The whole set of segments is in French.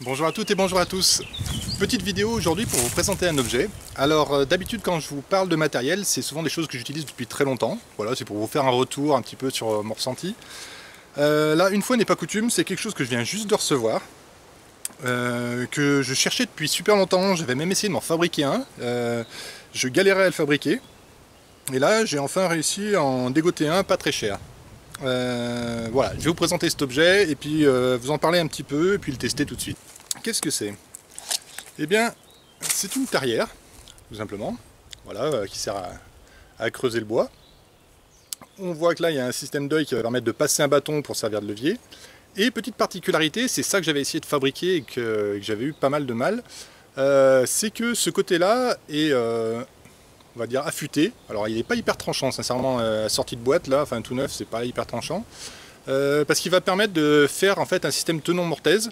Bonjour à toutes et bonjour à tous. Petite vidéo aujourd'hui pour vous présenter un objet. Alors d'habitude quand je vous parle de matériel, c'est souvent des choses que j'utilise depuis très longtemps. Voilà, c'est pour vous faire un retour un petit peu sur mon ressenti. Là, une fois n'est pas coutume, c'est quelque chose que je viens juste de recevoir. Que je cherchais depuis super longtemps, j'avais même essayé de m'en fabriquer un. Je galérais à le fabriquer. Et là, j'ai enfin réussi à en dégoter un pas très cher. Voilà, je vais vous présenter cet objet et puis vous en parler un petit peu et puis le tester tout de suite. Qu'est-ce que c'est? Eh bien, c'est une tarière, tout simplement, voilà, qui sert à creuser le bois. On voit que là, il y a un système d'œil qui va permettre de passer un bâton pour servir de levier. Et petite particularité, c'est ça que j'avais essayé de fabriquer et que j'avais eu pas mal de mal, c'est que ce côté-là est, on va dire, affûté. Alors, il n'est pas hyper tranchant, sincèrement, sortie de boîte, là, enfin tout neuf, c'est pas hyper tranchant. Parce qu'il va permettre de faire en fait un système tenon-mortaise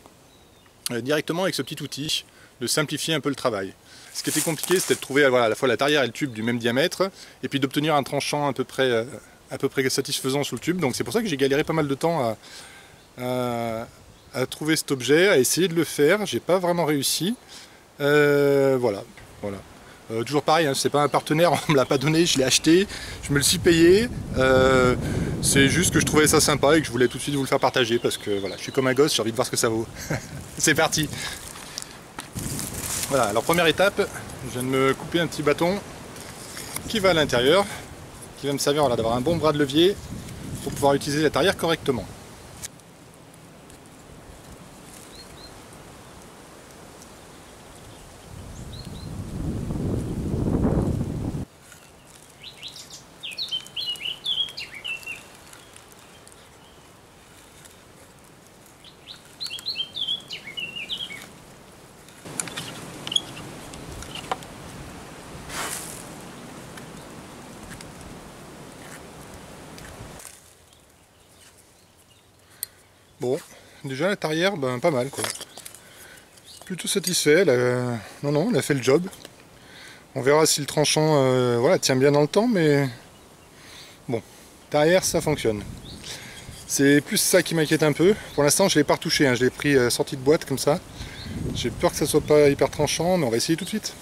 directement avec ce petit outil, de simplifier un peu le travail. Ce qui était compliqué, c'était de trouver voilà, à la fois la tarière et le tube du même diamètre, et puis d'obtenir un tranchant à peu près satisfaisant sous le tube. Donc c'est pour ça que j'ai galéré pas mal de temps à trouver cet objet, à essayer de le faire. J'ai pas vraiment réussi. Voilà. Toujours pareil, hein, c'est pas un partenaire, on me l'a pas donné, je l'ai acheté, je me le suis payé. C'est juste que je trouvais ça sympa et que je voulais tout de suite vous le faire partager parce que voilà, je suis comme un gosse, j'ai envie de voir ce que ça vaut. C'est parti. Voilà, alors première étape, je viens de me couper un petit bâton qui va à l'intérieur, qui va me servir voilà, d'avoir un bon bras de levier pour pouvoir utiliser la tarière correctement. Bon, déjà la tarière, ben, pas mal quoi. Plutôt satisfait, non, elle a fait le job. On verra si le tranchant voilà, tient bien dans le temps, mais bon, tarière ça fonctionne. C'est plus ça qui m'inquiète un peu. Pour l'instant je ne l'ai pas retouché, hein. Je l'ai pris sorti de boîte comme ça. J'ai peur que ça soit pas hyper tranchant, mais on va essayer tout de suite.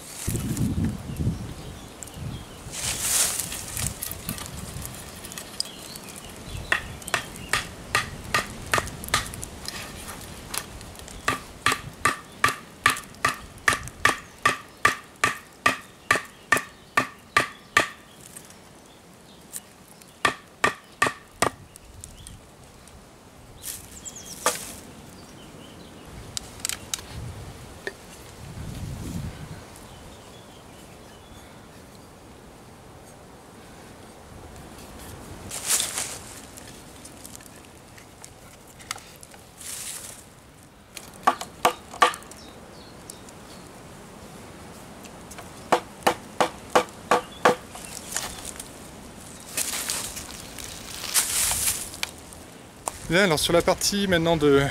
Bien, alors sur la partie maintenant de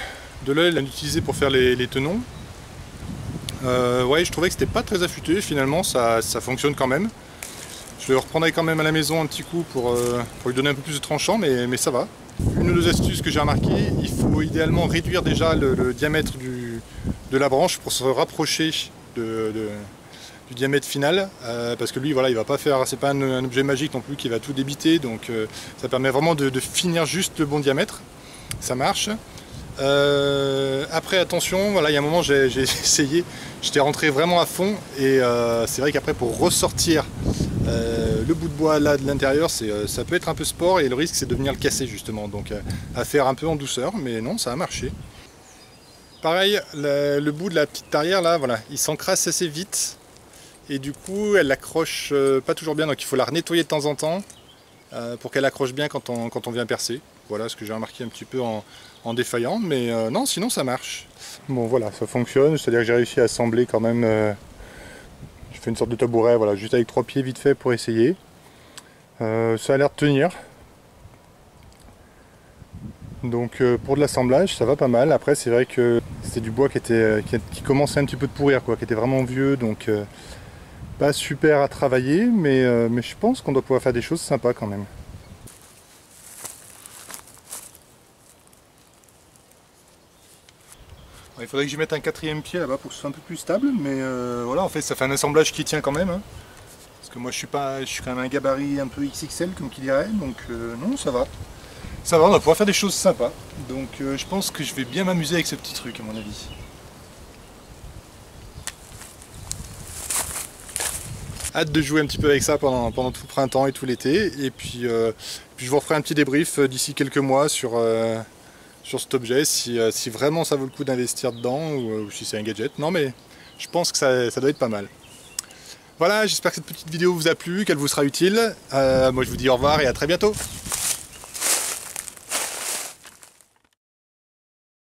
l'œil utilisé pour faire les tenons, ouais, je trouvais que c'était pas très affûté, finalement ça fonctionne quand même. Je le reprendrai quand même à la maison un petit coup pour lui donner un peu plus de tranchant, mais ça va. Une ou deux astuces que j'ai remarqué, il faut idéalement réduire déjà le diamètre de la branche pour se rapprocher du diamètre final, parce que lui voilà, il va pas faire, c'est pas un objet magique non plus qui va tout débiter, donc ça permet vraiment de finir juste le bon diamètre. Ça marche. Après attention, voilà, il y a un moment j'ai essayé, j'étais rentré vraiment à fond et c'est vrai qu'après pour ressortir le bout de bois là de l'intérieur, ça peut être un peu sport et le risque c'est de venir le casser justement, donc à faire un peu en douceur, mais non, ça a marché. Pareil, le bout de la petite tarière là, voilà, il s'encrasse assez vite et du coup elle accroche pas toujours bien, donc il faut la nettoyer de temps en temps pour qu'elle accroche bien quand on vient percer. Voilà ce que j'ai remarqué un petit peu en défaillant, mais non, sinon ça marche. Bon voilà, ça fonctionne, c'est-à-dire que j'ai réussi à assembler quand même, je fais une sorte de tabouret, voilà, juste avec 3 pieds vite fait pour essayer. Ça a l'air de tenir. Donc pour de l'assemblage, ça va pas mal. Après c'est vrai que c'était du bois qui commençait un petit peu de pourrir, quoi, qui était vraiment vieux, donc pas super à travailler, mais je pense qu'on doit pouvoir faire des choses sympas quand même. Il faudrait que j'y mette un quatrième pied là-bas pour que ce soit un peu plus stable, mais voilà, en fait ça fait un assemblage qui tient quand même. Hein. Parce que moi je suis quand même un gabarit un peu XXL comme qui dirait, donc non, ça va. Ça va, on va pouvoir faire des choses sympas. Donc je pense que je vais bien m'amuser avec ce petit truc à mon avis. Hâte de jouer un petit peu avec ça pendant tout le printemps et tout l'été. Et puis je vous referai un petit débrief d'ici quelques mois sur cet objet, si vraiment ça vaut le coup d'investir dedans ou si c'est un gadget. Non mais je pense que ça doit être pas mal. Voilà, j'espère que cette petite vidéo vous a plu, qu'elle vous sera utile. Moi je vous dis au revoir et à très bientôt.